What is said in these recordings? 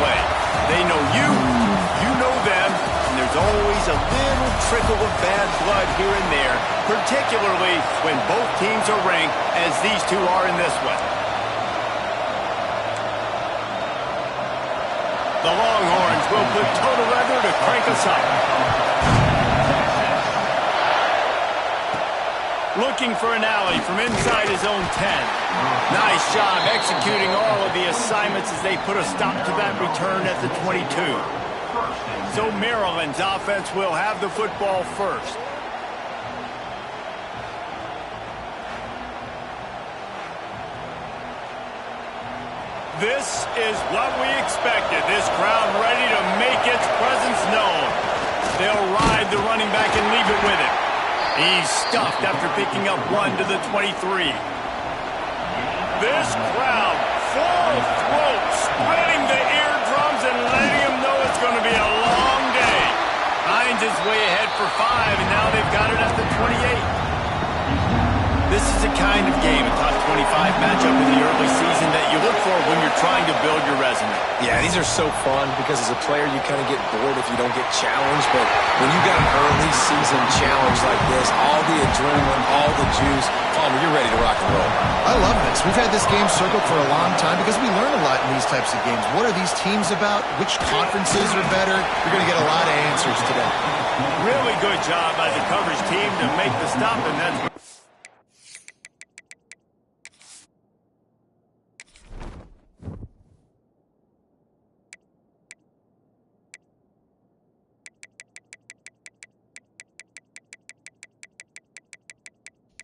play. They know you, you know them, and there's always a little trickle of bad blood here and there, particularly when both teams are ranked as these two are in this one. The Longhorns will put total leather to crank us up. Looking for an alley from inside his own 10. Nice job executing all of the assignments as they put a stop to that return at the 22. So Maryland's offense will have the football first. This is what we expected. This crowd ready to make its presence known. They'll ride the running back and leave it with him. He's stuffed after picking up one to the 23. This crowd full throat, spreading the eardrums and letting him know it's going to be a long day. Hines is way ahead for 5, and now they've got it at the 28. This is the kind of game, a top 25 matchup in the early season that you look for when you're trying to build your resume. Yeah, these are so fun because as a player you kind of get bored if you don't get challenged, but when you got an early season challenge like this, all the adrenaline, all the juice, you're ready to rock and roll. I love this. We've had this game circled for a long time because we learn a lot in these types of games. What are these teams about? Which conferences are better? You're going to get a lot of answers today. Really good job by the coverage team to make the stop, and that's...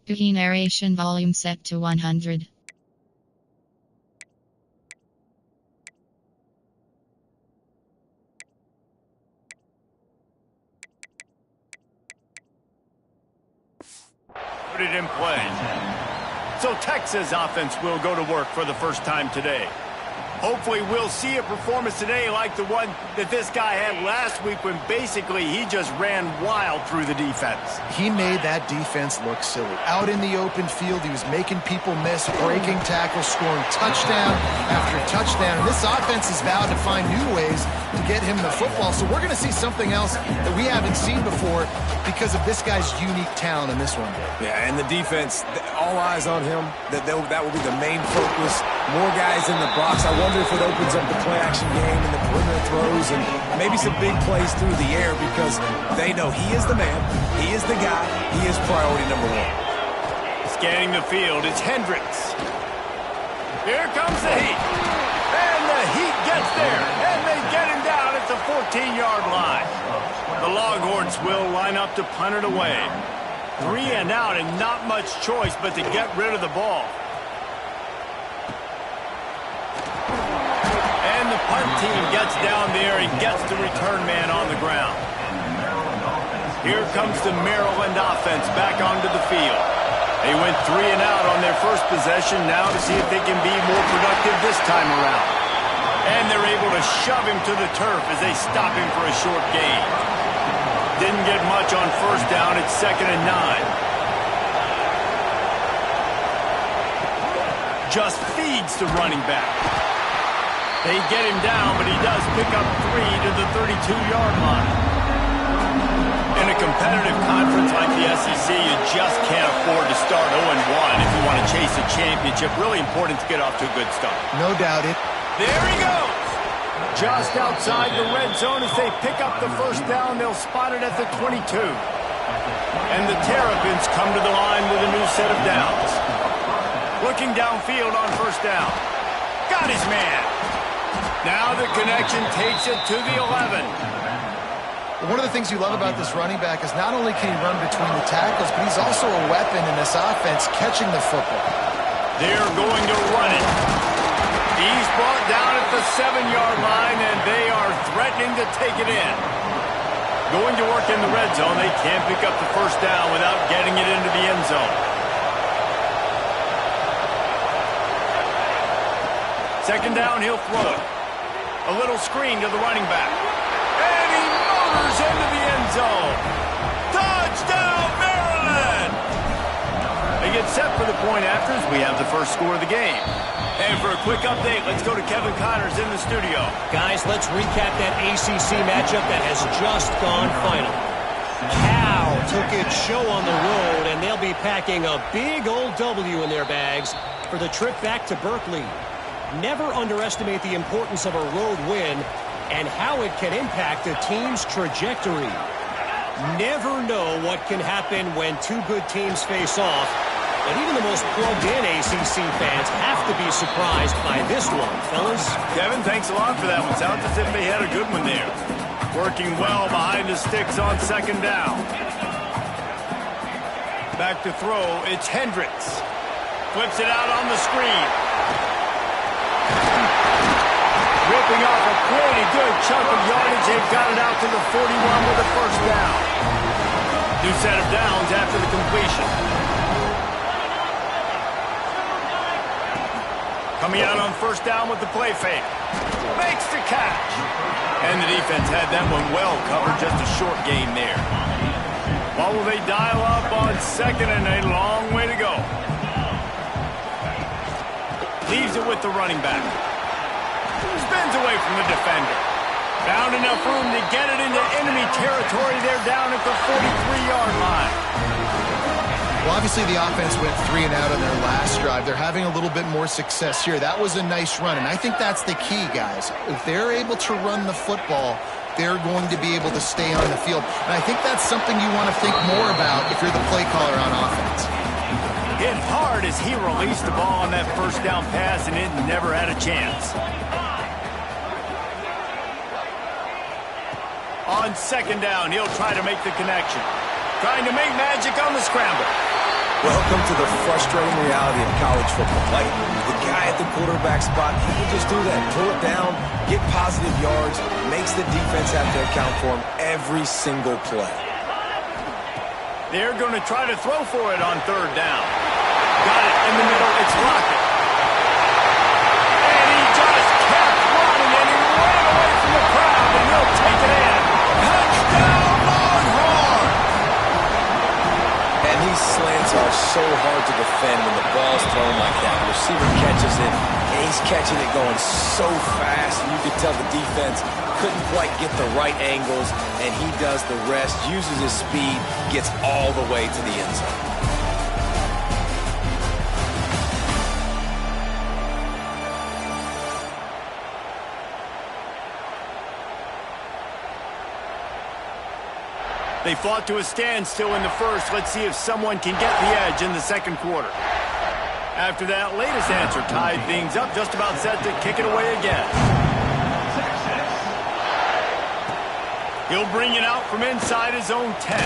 Key narration volume set to 100. Put it in play. So Texas offense will go to work for the first time today. Hopefully we'll see a performance today like the one that this guy had last week when basically he just ran wild through the defense. He made that defense look silly. Out in the open field, he was making people miss, breaking tackles, scoring touchdown after touchdown. And this offense is vowed to find new ways to get him the football. So we're going to see something else that we haven't seen before because of this guy's unique talent in this one. Yeah, and the defense, all eyes on him. That will be the main focus. More guys in the box. I wonder if it opens up the play-action game and the perimeter throws and maybe some big plays through the air because they know he is the man, he is the guy, he is priority number one. Scanning the field, it's Hendricks. Here comes the heat. And the heat gets there, and they get him down at the 14-yard line. The Longhorns will line up to punt it away. 3 and out and not much choice but to get rid of the ball. And the punt team gets down there and gets the return man on the ground. Here comes the Maryland offense back onto the field. They went 3 and out on their first possession, now to see if they can be more productive this time around. And they're able to shove him to the turf as they stop him for a short gain. Didn't get much on first down, it's 2nd and 9. Just feeds the running back. They get him down, but he does pick up 3 to the 32-yard line. In a competitive conference like the SEC, you just can't afford to start 0-1 if you want to chase a championship. Really important to get off to a good start. No doubt it. There he goes. Just outside the red zone as they pick up the first down. They'll spot it at the 22. And the Terrapins come to the line with a new set of downs. Looking downfield on first down. Got his man. Now the connection takes it to the 11. One of the things you love about this running back is not only can he run between the tackles, but he's also a weapon in this offense catching the football. They're going to run it. He's brought down at the 7-yard line, and they are threatening to take it in. Going to work in the red zone. They can't pick up the first down without getting it into the end zone. Second down, he'll throw it. A little screen to the running back. And he motors into the end zone. Touchdown, Maryland! They get set for the point after as we have the first score of the game. And for a quick update, let's go to Kevin Connors in the studio. Guys, let's recap that ACC matchup that has just gone final. Cal took its show on the road, and they'll be packing a big old W in their bags for the trip back to Berkeley. Never underestimate the importance of a road win and how it can impact a team's trajectory. Never know what can happen when two good teams face off, and even the most plugged-in ACC fans have to be surprised by this one, fellas. Kevin, thanks a lot for that one. Sounds as if they had a good one there. Working well behind the sticks on second down. Back to throw, it's Hendricks. Flips it out on the screen. Ripping off a pretty good chunk of yardage. They've got it out to the 41 with a first down. New set of downs after the completion. Coming out on first down with the play fake. Makes the catch. And the defense had that one well covered. Just a short gain there. What will they dial up on second and a long way to go? Leaves it with the running back. Spins away from the defender. Found enough room to get it into enemy territory. They're down at the 43-yard line. Well, obviously the offense went 3 and out on their last drive. They're having a little bit more success here. That was a nice run, and I think that's the key, guys. If they're able to run the football, they're going to be able to stay on the field. And I think that's something you want to think more about if you're the play caller on offense. Hit hard as he released the ball on that first down pass, and it never had a chance. On second down, he'll try to make the connection. Trying to make magic on the scramble. Welcome to the frustrating reality of college football. Like, the guy at the quarterback spot, he can just do that. Pull it down, get positive yards, makes the defense have to account for him every single play. They're going to try to throw for it on third down. Got it in the middle. It's Lockett. And he just kept running, and he ran away from the crowd, and he'll take it in. Touchdown, Longhorn! And these slants are so hard to defend when the ball's thrown like that. The receiver catches it, and he's catching it going so fast, and you could tell the defense couldn't quite get the right angles, and he does the rest, uses his speed, gets all the way to the end zone. They fought to a standstill in the first. Let's see if someone can get the edge in the second quarter. After that latest answer tied things up, just about set to kick it away again. He'll bring it out from inside his own 10.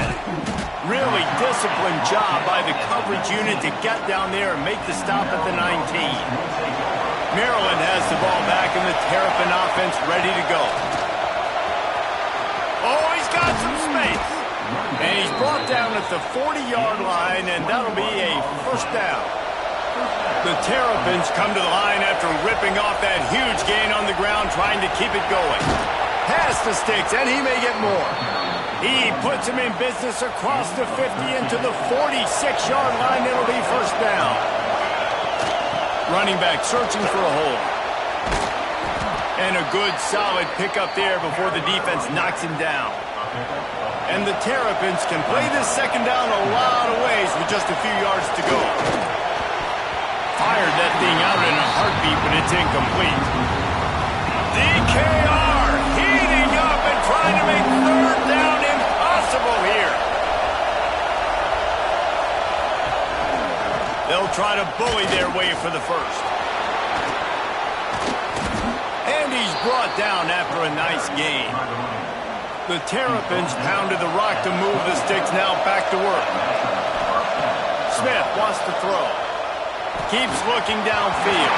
Really disciplined job by the coverage unit to get down there and make the stop at the 19. Maryland has the ball back and the Terrapin offense ready to go. Oh, he's got some space. And he's brought down at the 40-yard line, and that'll be a first down. The Terrapins come to the line after ripping off that huge gain on the ground, trying to keep it going. Past the sticks, and he may get more. He puts him in business across the 50 into the 46-yard line. It'll be first down. Running back searching for a hole. And a good, solid pickup there before the defense knocks him down. And the Terrapins can play this second down a lot of ways with just a few yards to go. Fired that thing out in a heartbeat, but it's incomplete. DKR heating up and trying to make third down impossible here. They'll try to bully their way for the first. And he's brought down after a nice gain. The Terrapins pounded the rock to move the sticks, now back to work. Smith wants to throw. Keeps looking downfield.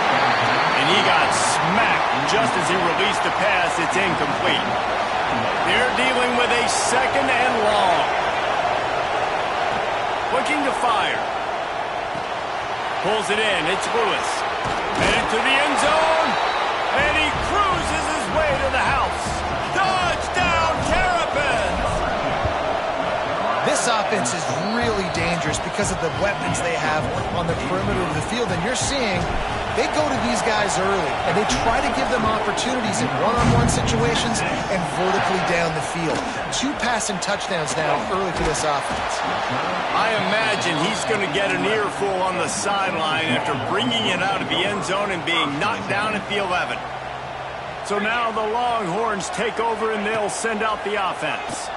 And he got smacked just as he released the pass. It's incomplete. They're dealing with a second and long. Looking to fire. Pulls it in. It's Lewis. Headed to the end zone. And he cruises his way to the house. Touchdown, Terrapins! This offense is really dangerous because of the weapons they have on the perimeter of the field. And you're seeing They go to these guys early, and they try to give them opportunities in one-on-one situations and vertically down the field. 2 passing touchdowns now early for this offense. I imagine he's going to get an earful on the sideline after bringing it out of the end zone and being knocked down at the 11. So now the Longhorns take over, and they'll send out the offense.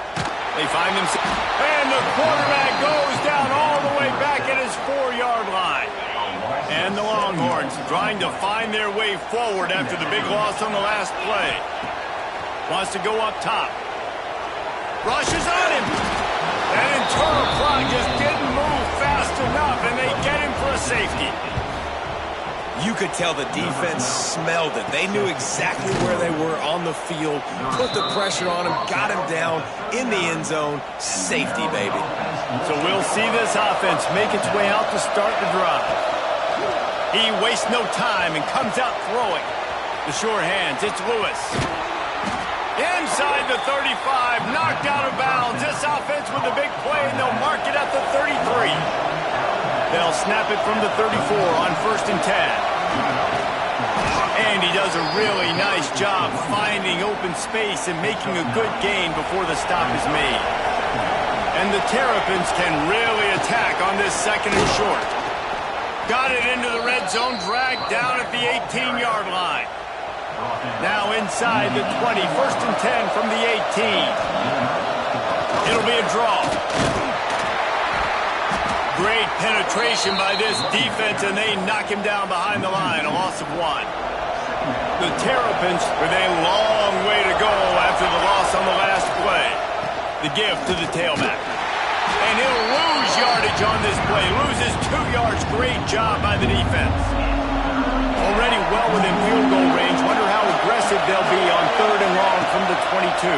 They find themselves, and the quarterback goes down all the way back at his 4-yard line. And the Longhorns trying to find their way forward after the big loss on the last play. Wants to go up top. Rushes on him. That internal clock just didn't move fast enough, and they get him for a safety. You could tell the defense smelled it. They knew exactly where they were on the field, put the pressure on him, got him down in the end zone. Safety, baby. So we'll see this offense make its way out to start the drive. He wastes no time and comes out throwing. The sure hands, it's Lewis. Inside the 35, knocked out of bounds. This offense with a big play, and they'll mark it at the 33. They'll snap it from the 34 on 1st and 10. And he does a really nice job finding open space and making a good gain before the stop is made. And the Terrapins can really attack on this 2nd and short. Got it into the red zone, dragged down at the 18-yard line. Now inside the 20, 1st and 10 from the 18. It'll be a draw. Great penetration by this defense, and they knock him down behind the line, a loss of 1. The Terrapins with a long way to go after the loss on the last play. The give to the tailback. And he'll lose yardage on this play. Loses 2 yards. Great job by the defense. Already well within field goal range. Wonder how aggressive they'll be on 3rd and long from the 22.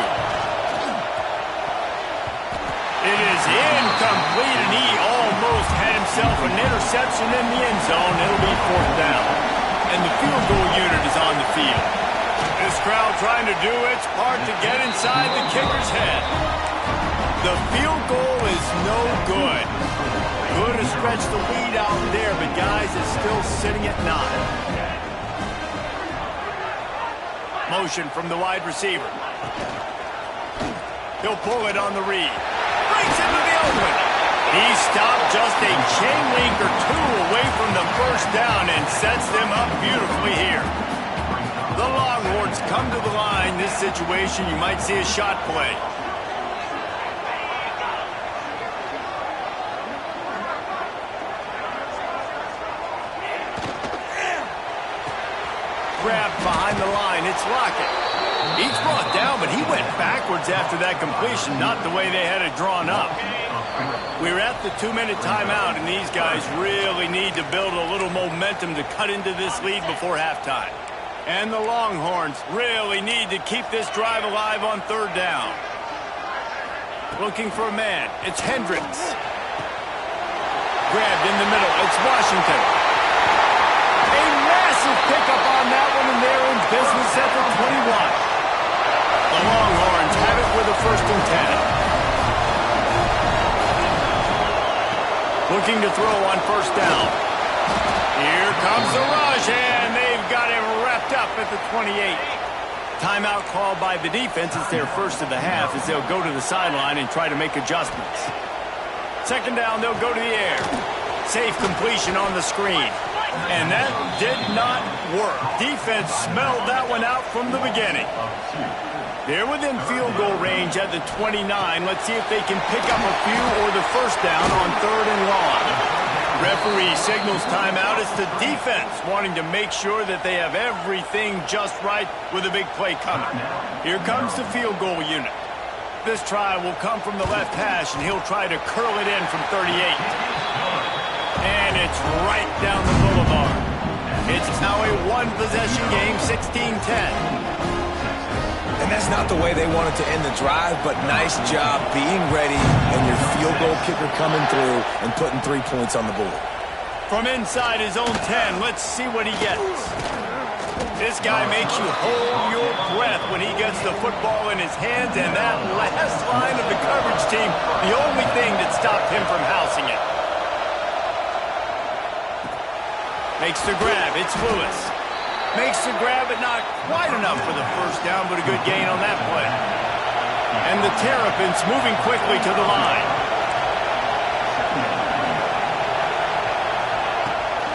It is incomplete, and he almost had himself an interception in the end zone. It'll be 4th down. And the field goal unit is on the field. This crowd trying to do its part to get inside the kicker's head. The field goal is no good. Good to stretch the lead out there, but guys, it's still sitting at 9. Motion from the wide receiver. He'll pull it on the read. Breaks into the open. He stopped just a chain link or 2 away from the 1st down and sets them up beautifully here. The Longhorns come to the line. This situation, you might see a shot play. Grabbed behind the line. It's Lockett. He's brought down, but he went backwards after that completion, not the way they had it drawn up. We're at the 2-minute timeout, and these guys really need to build a little momentum to cut into this lead before halftime. And the Longhorns really need to keep this drive alive on 3rd down. Looking for a man. It's Hendricks. Grabbed in the middle. It's Washington. A massive pickup on that one, and they're in business at the 21. The Longhorns have it with a 1st and 10. Looking to throw on 1st down. Here comes the rush, and they've got him wrapped up at the 28. Timeout called by the defense. It's their 1st of the half as they'll go to the sideline and try to make adjustments. 2nd down, they'll go to the air. Safe completion on the screen. And that did not work. Defense smelled that one out from the beginning. They're within field goal range at the 29. Let's see if they can pick up a few or the 1st down on 3rd and long. Referee signals timeout. It's the defense wanting to make sure that they have everything just right with a big play coming. Here comes the field goal unit. This try will come from the left hash, and he'll try to curl it in from 38. And it's right down the boulevard. It's now a 1-possession game, 16-10. And that's not the way they wanted to end the drive, but nice job being ready and your field goal kicker coming through and putting 3 points on the board. From inside his own 10, let's see what he gets. This guy makes you hold your breath when he gets the football in his hands, and that last line of the coverage team, the only thing that stopped him from housing it. Makes the grab. It's Lewis. Makes the grab, but not quite enough for the first down, but a good gain on that play. And the Terrapins moving quickly to the line.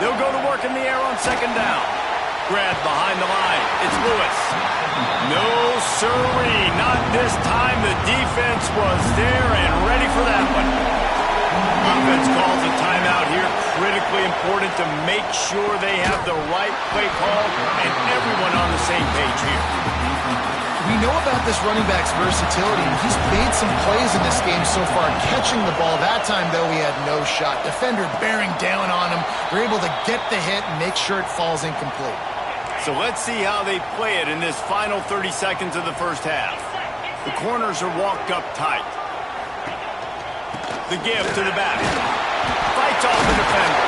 They'll go to work in the air on second down. Grab behind the line. It's Lewis. No sirree. Not this time. The defense was there and ready for that one. Offense calls a timeout here. Critically important to make sure they have the right play call and everyone on the same page here. We know about this running back's versatility. He's made some plays in this game so far, catching the ball. That time, though, he had no shot. Defender bearing down on him. They're able to get the hit and make sure it falls incomplete. So let's see how they play it in this final 30 seconds of the first half. The corners are walked up tight. The give to the back. Fights off the defender.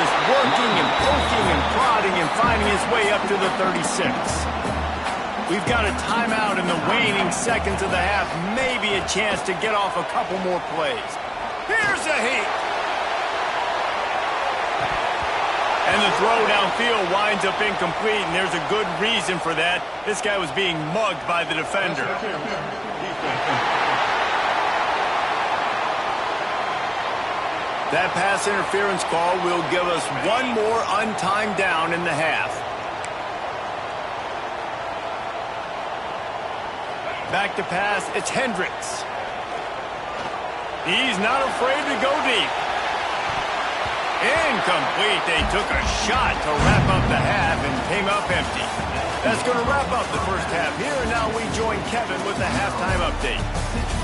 Just working and poking and prodding and finding his way up to the 36. We've got a timeout in the waning seconds of the half. Maybe a chance to get off a couple more plays. Here's a heat. And the throw downfield winds up incomplete, and there's a good reason for that. This guy was being mugged by the defender. That pass interference call will give us one more untimed down in the half. Back to pass, it's Hendricks. He's not afraid to go deep. Incomplete. They took a shot to wrap up the half and came up empty. That's going to wrap up the first half here, and now we join Kevin with the halftime update.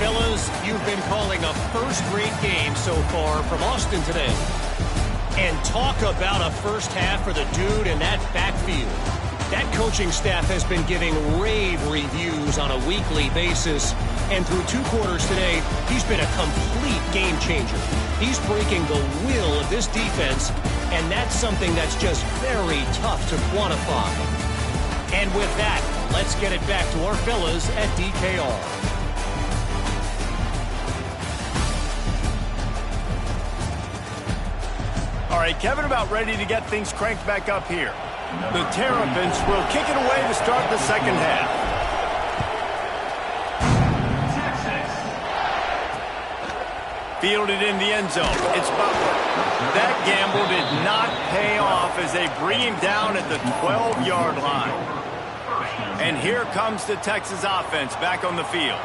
Fellas, you've been calling a first-rate game so far from Austin today. And talk about a first half for the dude in that backfield. That coaching staff has been giving rave reviews on a weekly basis. And through 2 quarters today, he's been a complete game changer. He's breaking the will of this defense, and that's something that's just very tough to quantify. And with that, let's get it back to our fellas at DKR. All right, Kevin about ready to get things cranked back up here. The Terrapins will kick it away to start the second half. Fielded in the end zone. It's Butler. That gamble did not pay off as they bring him down at the 12-yard line. And here comes the Texas offense back on the field.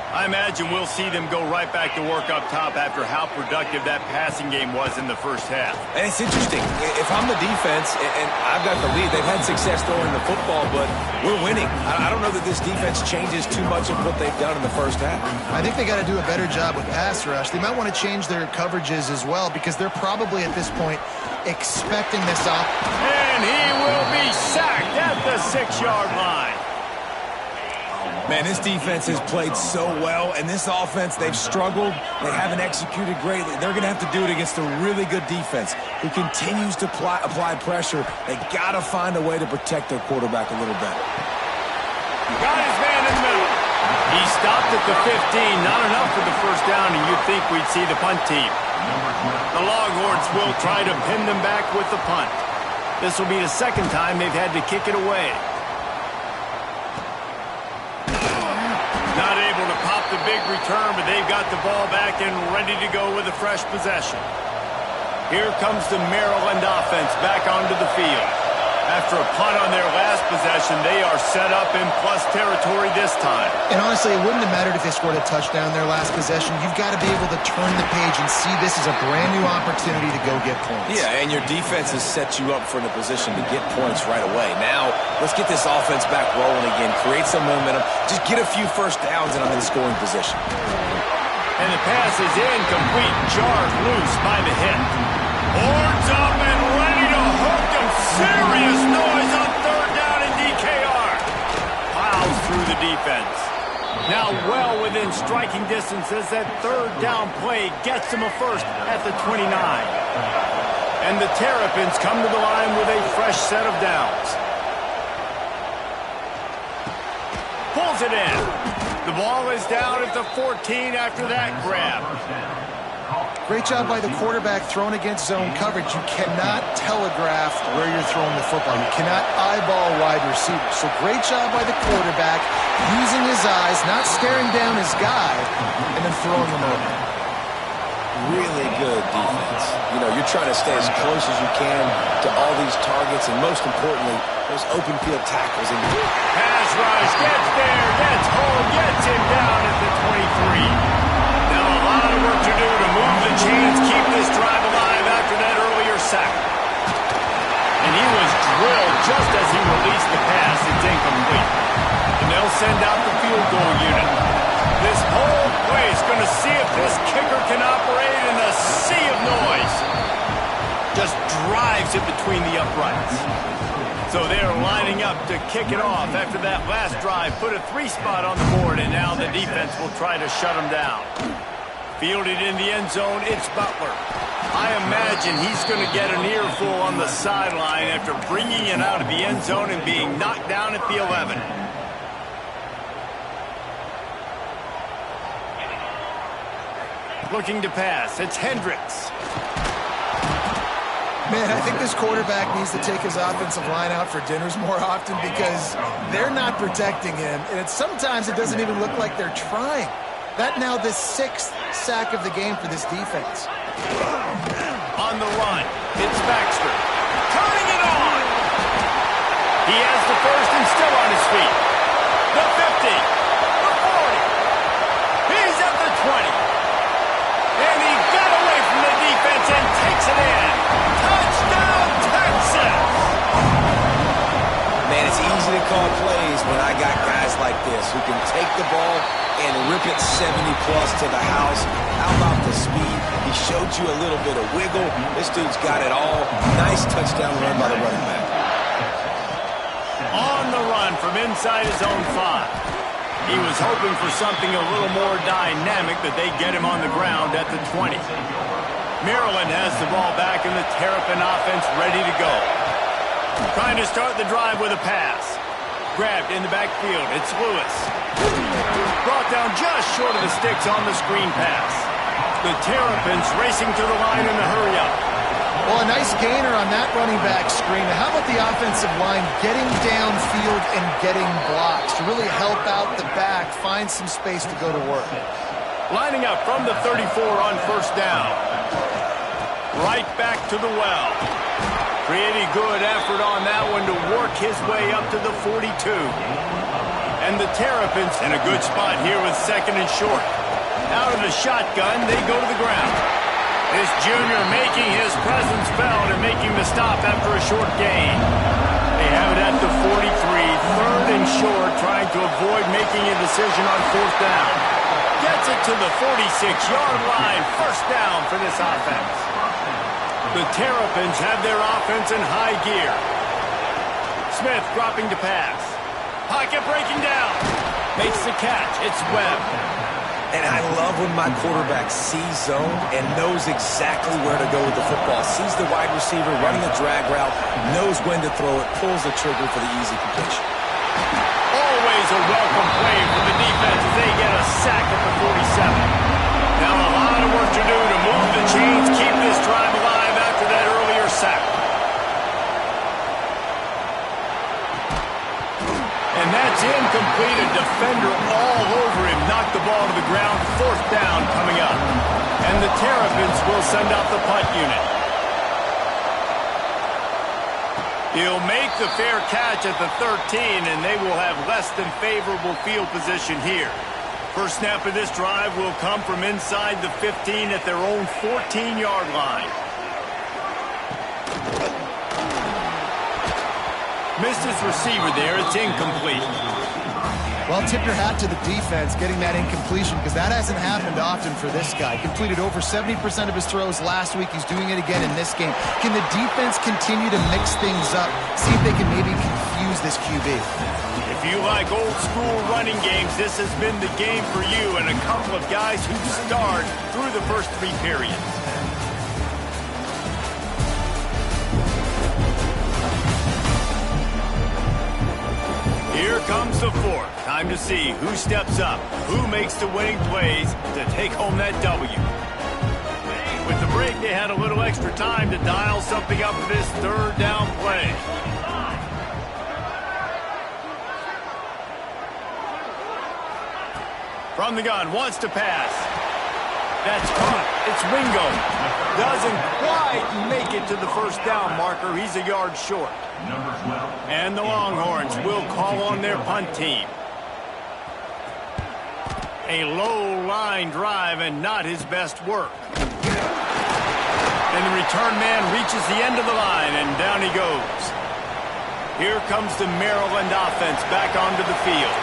I imagine we'll see them go right back to work up top after how productive that passing game was in the first half. And it's interesting. If I'm the defense and I've got the lead, they've had success throwing the football, but we're winning. I don't know that this defense changes too much of what they've done in the first half. I think they got to do a better job with pass rush. They might want to change their coverages as well because they're probably at this point expecting this up. And he will be sacked at the 6-yard line. Man, this defense has played so well, and this offense, they've struggled. They haven't executed greatly. They're going to have to do it against a really good defense who continues to apply pressure. They got to find a way to protect their quarterback a little better. Got his man in the middle. He stopped at the 15. Not enough for the first down, and you'd think we'd see the punt team. The Longhorns will try to pin them back with the punt. This will be the second time they've had to kick it away. Not able to pop the big return, but they've got the ball back and ready to go with a fresh possession. Here comes the Maryland offense back onto the field. After a punt on their last possession, they are set up in plus territory this time. And honestly, it wouldn't have mattered if they scored a touchdown their last possession. You've got to be able to turn the page and see this as a brand new opportunity to go get points. Yeah, and your defense has set you up for a position to get points right away. Now, let's get this offense back rolling again, create some momentum, just get a few first downs, and I'm in scoring position. And the pass is incomplete, jarred loose by the hit. Horns up and ready to hook him. Serious noise on third down in DKR. Plows through the defense. Now well within striking distance as that third down play gets him a first at the 29. And the Terrapins come to the line with a fresh set of downs. Pulls it in. The ball is down at the 14 after that grab. Great job by the quarterback throwing against zone coverage. You cannot telegraph where you're throwing the football. You cannot eyeball wide receivers. So great job by the quarterback using his eyes, not staring down his guy, and then throwing him over. Really good defense. You know, you're trying to stay as close as you can to all these targets, and most importantly, those open field tackles. And pass rush, gets there, gets home, gets him down at the 23. Now a lot of work to do to move the chains, keep this drive alive after that earlier sack. And he was drilled just as he released the pass. It's incomplete. And they'll send out the field goal unit. This whole place going to see if this kicker can operate in a sea of noise. Just drives it between the uprights. So they're lining up to kick it off after that last drive. Put a 3-spot on the board, and now the defense will try to shut them down. Fielded in the end zone, it's Butler. I imagine he's going to get an earful on the sideline after bringing it out of the end zone and being knocked down at the 11. Looking to pass, it's Hendricks. Man, I think this quarterback needs to take his offensive line out for dinners more often because they're not protecting him. And sometimes it doesn't even look like they're trying. That now the 6th sack of the game for this defense. On the run, it's Baxter. Turning it on! He has the first and still on his feet. The 50. The 40. He's at the 20. And he got away from the defense and takes it in. Touchdown, Texas! man, it's easy to call plays when I got guys like this who can take the ball and rip it 70-plus to the house. How about the speed? He showed you a little bit of wiggle. This dude's got it all. Nice touchdown run by the running back. On the run from inside his own 5. He was hoping for something a little more dynamic, but they get him on the ground at the 20. Maryland has the ball back and the Terrapin offense ready to go. Trying to start the drive with a pass. Grabbed in the backfield. It's Lewis. Brought down just short of the sticks on the screen pass. The Terrapins racing to the line in the hurry-up. Well, a nice gainer on that running back screen. How about the offensive line getting downfield and getting blocks to really help out the back, find some space to go to work? Lining up from the 34 on first down. Right back to the well. Pretty good effort on that one to work his way up to the 42. And the Terrapins in a good spot here with second and short. Out of the shotgun, they go to the ground. This junior making his presence felt and making the stop after a short gain. They have it at the 43, third and short, trying to avoid making a decision on fourth down. Gets it to the 46-yard line, first down for this offense. The Terrapins have their offense in high gear. Smith dropping to pass. Pocket breaking down. Makes the catch. It's Webb. And I love when my quarterback sees zone and knows exactly where to go with the football. Sees the wide receiver running a drag route, knows when to throw it, pulls the trigger for the easy completion. Always a welcome play for the defense as they get a sack at the 47. Now a lot of work to do to move the chains, keep this drive alive after that earlier sack. And that's incomplete. A defender all over him. Knocked the ball to the ground. Fourth down coming up. And the Terrapins will send out the punt unit. He'll make the fair catch at the 13, and they will have less than favorable field position here. First snap of this drive will come from inside the 15 at their own 14-yard line. Missed his receiver there. It's incomplete. Well, tip your hat to the defense getting that incompletion because that hasn't happened often for this guy. Completed over 70% of his throws last week. He's doing it again in this game. Can the defense continue to mix things up? See if they can maybe confuse this QB. If you like old school running games, this has been the game for you and a couple of guys who starred through the first 3 periods. Here comes the fourth. Time to see who steps up, who makes the winning plays to take home that W. got a little extra time to dial something up for this third down play. From the gun, wants to pass. That's caught. It's Ringo. Doesn't quite make it to the first down marker. He's a yard short. And the Longhorns will call on their punt team. A low line drive and not his best work. And the return man reaches the end of the line, and down he goes. Here comes the Maryland offense back onto the field.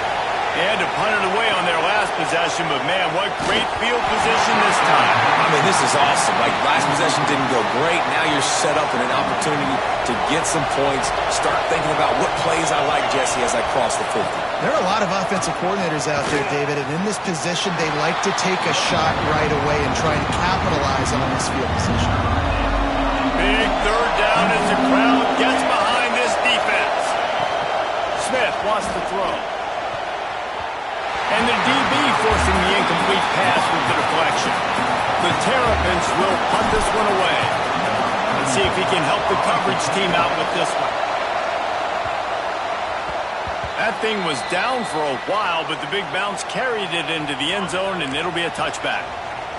They had to punt it away on their last possession, but man, what great field position this time. I mean, this is awesome. Like, last possession didn't go great. Now you're set up in an opportunity to get some points. Start thinking about what plays I like, Jesse, as I cross the 50. There are a lot of offensive coordinators out there, David, and in this position, they like to take a shot right away and try and capitalize on this field position. Big third down as the crowd gets behind this defense. Smith wants to throw. And the DB forcing the incomplete pass with the deflection. The Terrapins will punt this one away. Let's see if he can help the coverage team out with this one. That thing was down for a while, but the big bounce carried it into the end zone, and it'll be a touchback.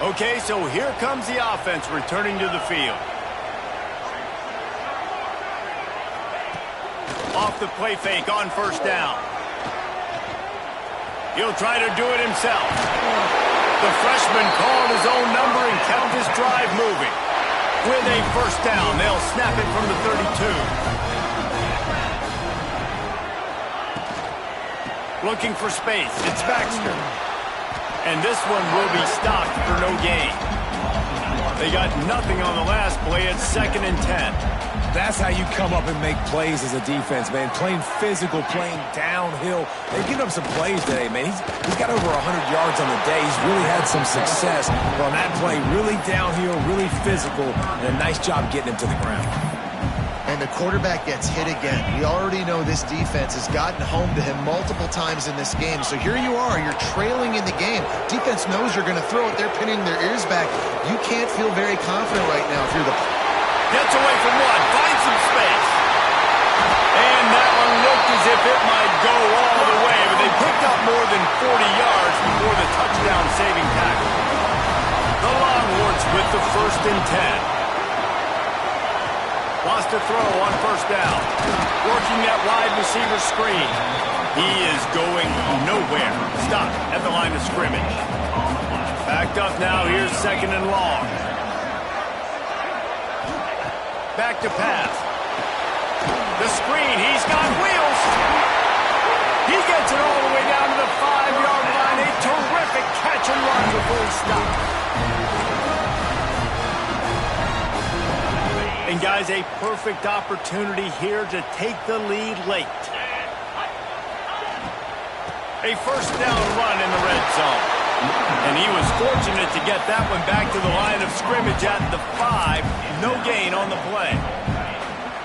Okay, so here comes the offense returning to the field. Off the play fake on first down. He'll try to do it himself. The freshman called his own number and kept this drive moving. With a first down, they'll snap it from the 32. Looking for space. It's Baxter. And this one will be stopped for no gain. They got nothing on the last play. It's 2nd and 10. That's how you come up and make plays as a defense, man. Playing physical, playing downhill. They've given up some plays today, man. He's got over 100 yards on the day. He's really had some success. But on that play, really downhill, really physical, and a nice job getting him to the ground. And the quarterback gets hit again. We already know this defense has gotten home to him multiple times in this game. So here you are. You're trailing in the game. Defense knows you're going to throw it. They're pinning their ears back. You can't feel very confident right now if you're the... Gets away from one. Finds some space. And that one looked as if it might go all the way, but they picked up more than 40 yards before the touchdown-saving tackle. The Longhorns with the 1st and 10. Wants to throw on first down. Working that wide receiver screen. He is going nowhere. Stop at the line of scrimmage. Backed up now. Here's 2nd and long. Back to pass. The screen. He's got wheels. He gets it all the way down to the 5-yard line. A terrific catch and run before he stops. And guys, a perfect opportunity here to take the lead late. A first down run in the red zone. And he was fortunate to get that one back to the line of scrimmage at the 5. No gain on the play.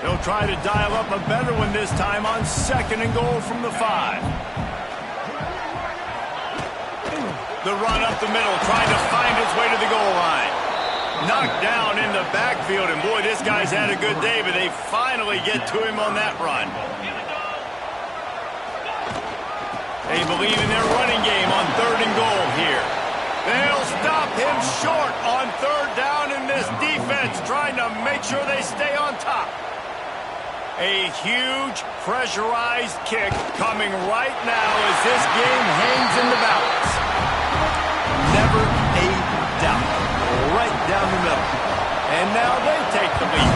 They'll try to dial up a better one this time on 2nd and goal from the 5. The run up the middle, trying to find his way to the goal line. Knocked down in the backfield, and boy, this guy's had a good day, but they finally get to him on that run. They believe in their running game on 3rd and goal here. They'll stop him short on 3rd down, and this defense trying to make sure they stay on top. A huge pressurized kick coming right now as this game hangs in the balance. Never a doubt. Right down the middle. And now they take the lead.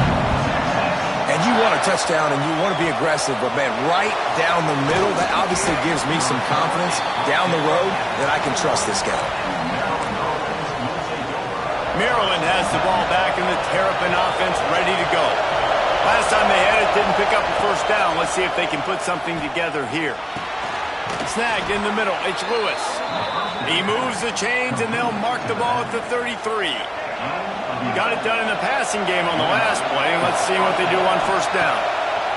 And you want a touchdown and you want to be aggressive, but man, right down the middle, that obviously gives me some confidence down the road that I can trust this guy. Maryland has the ball back and the Terrapin offense ready to go. Last time they had it, didn't pick up a first down. Let's see if they can put something together here. Snagged in the middle. It's Lewis. He moves the chains, and they'll mark the ball at the 33. Got it done in the passing game on the last play, and let's see what they do on first down.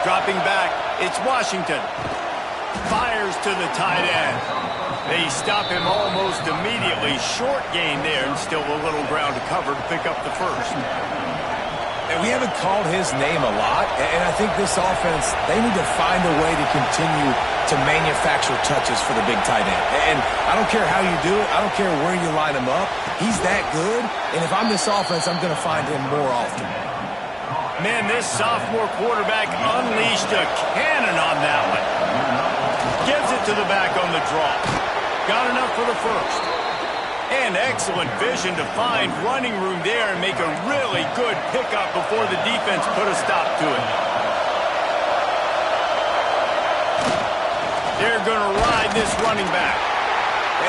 Dropping back, it's Washington. Fires to the tight end. They stop him almost immediately. Short gain there, and still a little ground to cover to pick up the first. And we haven't called his name a lot, and I think this offense, they need to find a way to continue to manufacture touches for the big tight end. And I don't care how you do it. I don't care where you line him up. He's that good, and if I'm this offense, I'm going to find him more often. Man, this sophomore quarterback unleashed a cannon on that one. Gives it to the back on the draw. Got enough for the first. And excellent vision to find running room there and make a really good pickup before the defense put a stop to it. They're going to ride this running back.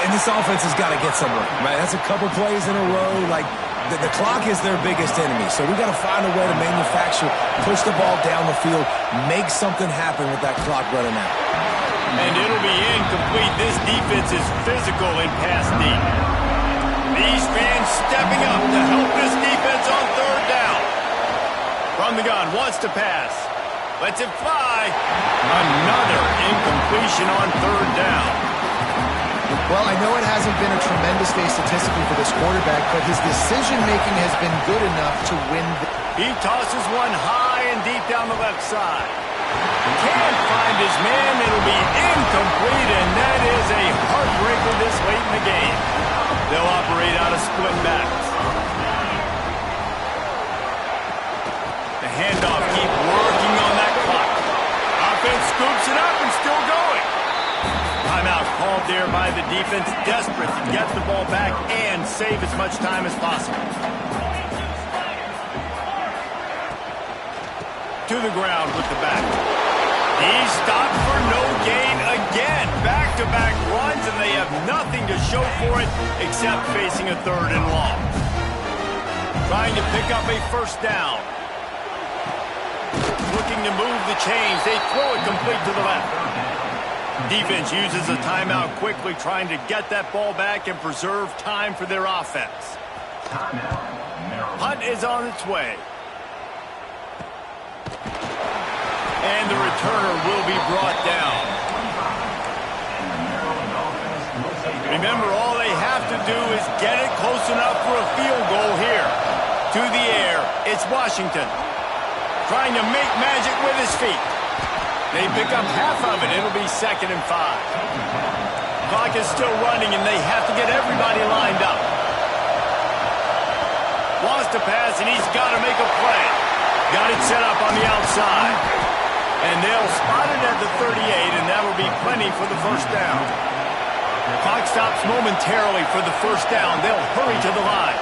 And this offense has got to get somewhere, right? That's a couple plays in a row. Like, the clock is their biggest enemy. So we got to find a way to manufacture, push the ball down the field, make something happen with that clock running out. And it'll be incomplete. This defense is physical in pass deep. These fans stepping up to help this defense on third down. From the gun, wants to pass. Lets it fly. Another incompletion on third down. Well, I know it hasn't been a tremendous day statistically for this quarterback, but his decision-making has been good enough to win. He tosses one high and deep down the left side. Can't find his man. It'll be incomplete, and that is a heartbreaker this late in the game. They'll operate out of split backs. The handoff, keep working on that clock. Offense scoops it up and still going. Timeout called there by the defense, desperate to get the ball back and save as much time as possible. To the ground with the back. He's stopped for no gain again. Back-to-back runs, and they have nothing to show for it except facing a third and long. Trying to pick up a first down. Looking to move the chains. They throw it complete to the left. Defense uses a timeout quickly, trying to get that ball back and preserve time for their offense. Hunt is on its way. And the returner will be brought down. Remember, all they have to do is get it close enough for a field goal here. To the air, it's Washington. Trying to make magic with his feet. They pick up half of it. It'll be 2nd and 5. Clock is still running, and they have to get everybody lined up. Wants to pass, and he's got to make a play. Got it set up on the outside. And they'll spot it at the 38, and that will be plenty for the first down. The clock stops momentarily for the first down. They'll hurry to the line.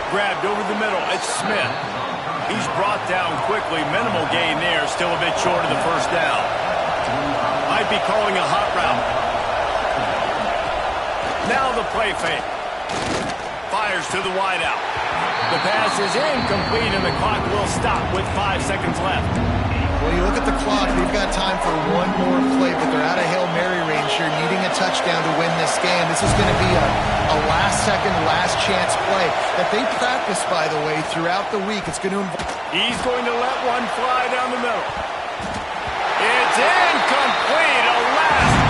Grabbed over the middle. It's Smith. He's brought down quickly. Minimal gain there. Still a bit short of the first down. Might be calling a hot route. Now the play fake. Fires to the wideout. The pass is incomplete, and the clock will stop with 5 seconds left. Well, you look at the clock, they've got time for one more play, but they're out of Hail Mary range here, needing a touchdown to win this game. This is going to be a last-second, last-chance play that they practice, by the way, throughout the week. It's going to involve... He's going to let one fly down the middle. It's incomplete, a last